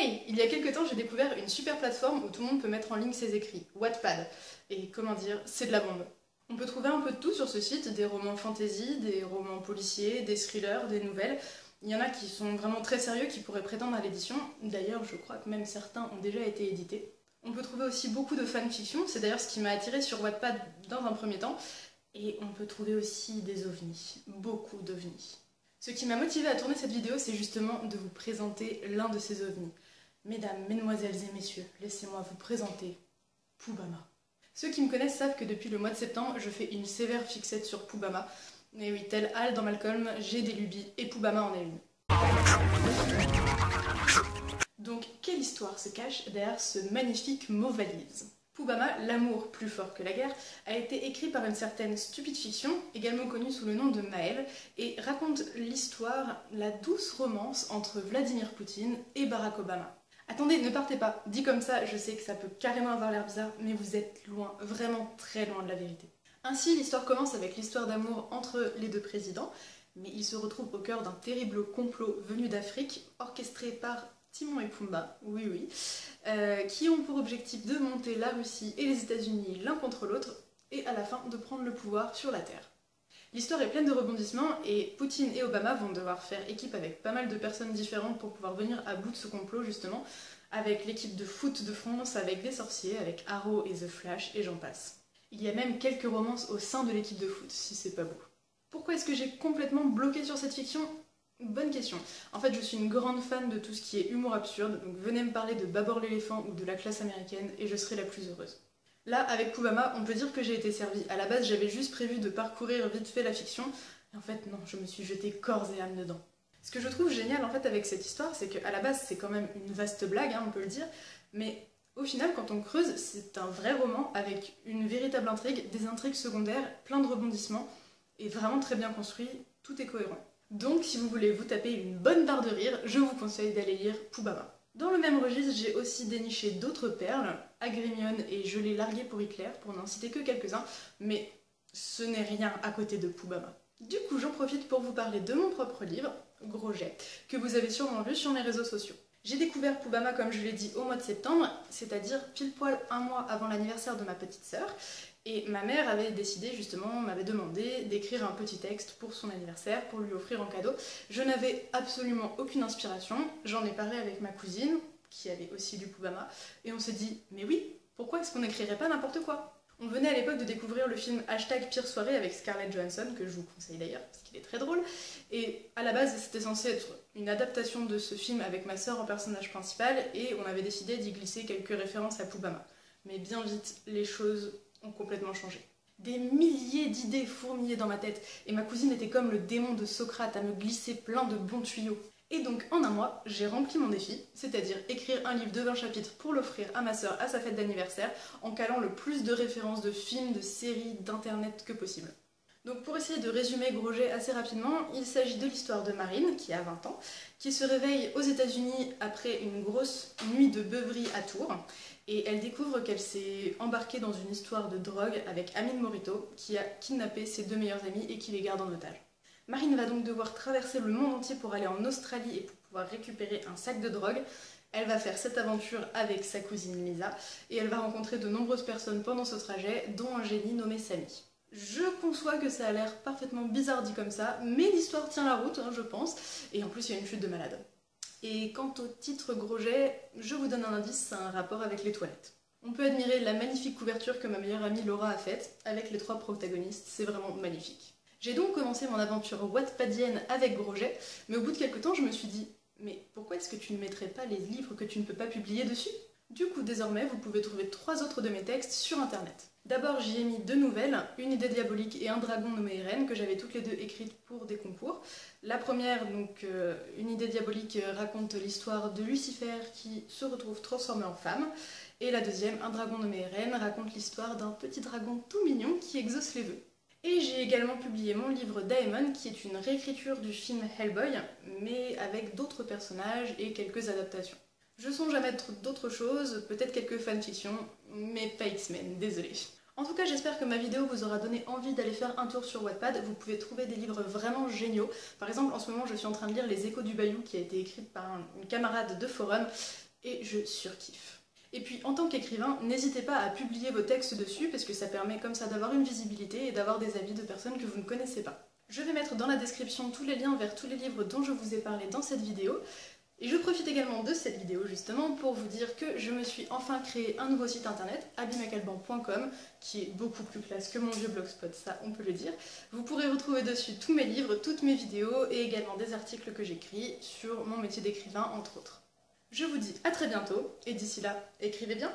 Hey, il y a quelques temps, j'ai découvert une super plateforme où tout le monde peut mettre en ligne ses écrits, Wattpad. Et comment dire, c'est de la bombe. On peut trouver un peu de tout sur ce site, des romans fantasy, des romans policiers, des thrillers, des nouvelles. Il y en a qui sont vraiment très sérieux, qui pourraient prétendre à l'édition. D'ailleurs, je crois que même certains ont déjà été édités. On peut trouver aussi beaucoup de fanfiction, c'est d'ailleurs ce qui m'a attirée sur Wattpad dans un premier temps. Et on peut trouver aussi des ovnis, beaucoup d'ovnis. Ce qui m'a motivée à tourner cette vidéo, c'est justement de vous présenter l'un de ces ovnis. Mesdames, mesdemoiselles et messieurs, laissez-moi vous présenter Poubama. Ceux qui me connaissent savent que depuis le mois de septembre, je fais une sévère fixette sur Poubama. Et oui, tel Hal dans Malcolm, j'ai des lubies et Poubama en est une. Donc, quelle histoire se cache derrière ce magnifique mot valise? Poubama, l'amour plus fort que la guerre, a été écrit par une certaine stupide fiction, également connue sous le nom de Maël, et raconte l'histoire, la douce romance entre Vladimir Poutine et Barack Obama. Attendez, ne partez pas, dit comme ça, je sais que ça peut carrément avoir l'air bizarre, mais vous êtes loin, vraiment très loin de la vérité. Ainsi, l'histoire commence avec l'histoire d'amour entre les deux présidents, mais ils se retrouvent au cœur d'un terrible complot venu d'Afrique, orchestré par Timon et Pumba, oui, qui ont pour objectif de monter la Russie et les États-Unis l'un contre l'autre, et à la fin de prendre le pouvoir sur la Terre. L'histoire est pleine de rebondissements, et Poutine et Obama vont devoir faire équipe avec pas mal de personnes différentes pour pouvoir venir à bout de ce complot, justement, avec l'équipe de foot de France, avec des sorciers, avec Arrow et The Flash, et j'en passe. Il y a même quelques romances au sein de l'équipe de foot, si c'est pas beau. Pourquoi est-ce que j'ai complètement bloqué sur cette fiction ? Bonne question. En fait, je suis une grande fan de tout ce qui est humour absurde, donc venez me parler de Babor l'éléphant ou de La Classe américaine et je serai la plus heureuse. Là, avec Poubama, on peut dire que j'ai été servie. À la base, j'avais juste prévu de parcourir vite fait la fiction, et en fait, non, je me suis jetée corps et âme dedans. Ce que je trouve génial en fait avec cette histoire, c'est qu'à la base, c'est quand même une vaste blague, hein, on peut le dire, mais au final, quand on creuse, c'est un vrai roman avec une véritable intrigue, des intrigues secondaires, plein de rebondissements, et vraiment très bien construit, tout est cohérent. Donc, si vous voulez vous taper une bonne barre de rire, je vous conseille d'aller lire Poubama. Dans le même registre, j'ai aussi déniché d'autres perles, Agrimion et Je l'ai largué pour Hitler, pour n'en citer que quelques-uns, mais ce n'est rien à côté de Poubama. Du coup, j'en profite pour vous parler de mon propre livre, Gros Jet, que vous avez sûrement vu sur mes réseaux sociaux. J'ai découvert Poubama, comme je l'ai dit, au mois de septembre, c'est-à-dire pile poil un mois avant l'anniversaire de ma petite sœur, et ma mère avait décidé justement, m'avait demandé d'écrire un petit texte pour son anniversaire, pour lui offrir en cadeau. Je n'avais absolument aucune inspiration, j'en ai parlé avec ma cousine, qui avait aussi lu Poubama, et on s'est dit, mais oui, pourquoi est-ce qu'on n'écrirait pas n'importe quoi? On venait à l'époque de découvrir le film Pire soirée avec Scarlett Johansson, que je vous conseille d'ailleurs, parce qu'il est très drôle, et à la base c'était censé être une adaptation de ce film avec ma sœur en personnage principal, et on avait décidé d'y glisser quelques références à Poubama. Mais bien vite, les choses ont complètement changé. Des milliers d'idées fourmillaient dans ma tête, et ma cousine était comme le démon de Socrate à me glisser plein de bons tuyaux. Et donc en un mois, j'ai rempli mon défi, c'est-à-dire écrire un livre de 20 chapitres pour l'offrir à ma sœur à sa fête d'anniversaire, en calant le plus de références de films, de séries, d'internet que possible. Donc pour essayer de résumer Gros Jet assez rapidement, il s'agit de l'histoire de Marine, qui a 20 ans, qui se réveille aux États-Unis après une grosse nuit de beuverie à Tours, et elle découvre qu'elle s'est embarquée dans une histoire de drogue avec Amine Morito, qui a kidnappé ses deux meilleurs amis et qui les garde en otage. Marine va donc devoir traverser le monde entier pour aller en Australie et pour pouvoir récupérer un sac de drogue. Elle va faire cette aventure avec sa cousine Lisa, et elle va rencontrer de nombreuses personnes pendant ce trajet, dont un génie nommé Samy. Je conçois que ça a l'air parfaitement bizarre dit comme ça, mais l'histoire tient la route, hein, je pense, et en plus il y a une chute de malade. Et quant au titre Gros Jet, je vous donne un indice, c'est un rapport avec les toilettes. On peut admirer la magnifique couverture que ma meilleure amie Laura a faite, avec les trois protagonistes, c'est vraiment magnifique. J'ai donc commencé mon aventure wattpadienne avec Gros Jet, mais au bout de quelques temps je me suis dit « Mais pourquoi est-ce que tu ne mettrais pas les livres que tu ne peux pas publier dessus ?» Du coup, désormais, vous pouvez trouver 3 autres de mes textes sur internet. D'abord, j'y ai mis 2 nouvelles, Une idée diabolique et Un dragon nommé Irène, que j'avais toutes les deux écrites pour des concours. La première, donc Une idée diabolique, raconte l'histoire de Lucifer qui se retrouve transformé en femme. Et la deuxième, Un dragon nommé Irène, raconte l'histoire d'un petit dragon tout mignon qui exauce les vœux. Et j'ai également publié mon livre Daemon, qui est une réécriture du film Hellboy, mais avec d'autres personnages et quelques adaptations. Je songe à mettre d'autres choses, peut-être quelques fanfictions, mais pas X-Men, désolé. En tout cas, j'espère que ma vidéo vous aura donné envie d'aller faire un tour sur Wattpad. Vous pouvez trouver des livres vraiment géniaux. Par exemple, en ce moment, je suis en train de lire Les Échos du Bayou, qui a été écrite par une camarade de forum, et je surkiffe. Et puis en tant qu'écrivain, n'hésitez pas à publier vos textes dessus parce que ça permet comme ça d'avoir une visibilité et d'avoir des avis de personnes que vous ne connaissez pas. Je vais mettre dans la description tous les liens vers tous les livres dont je vous ai parlé dans cette vidéo. Et je profite également de cette vidéo justement pour vous dire que je me suis enfin créé un nouveau site internet, abimacalban.com, qui est beaucoup plus classe que mon vieux blogspot, ça on peut le dire. Vous pourrez retrouver dessus tous mes livres, toutes mes vidéos et également des articles que j'écris sur mon métier d'écrivain entre autres. Je vous dis à très bientôt et d'ici là, écrivez bien!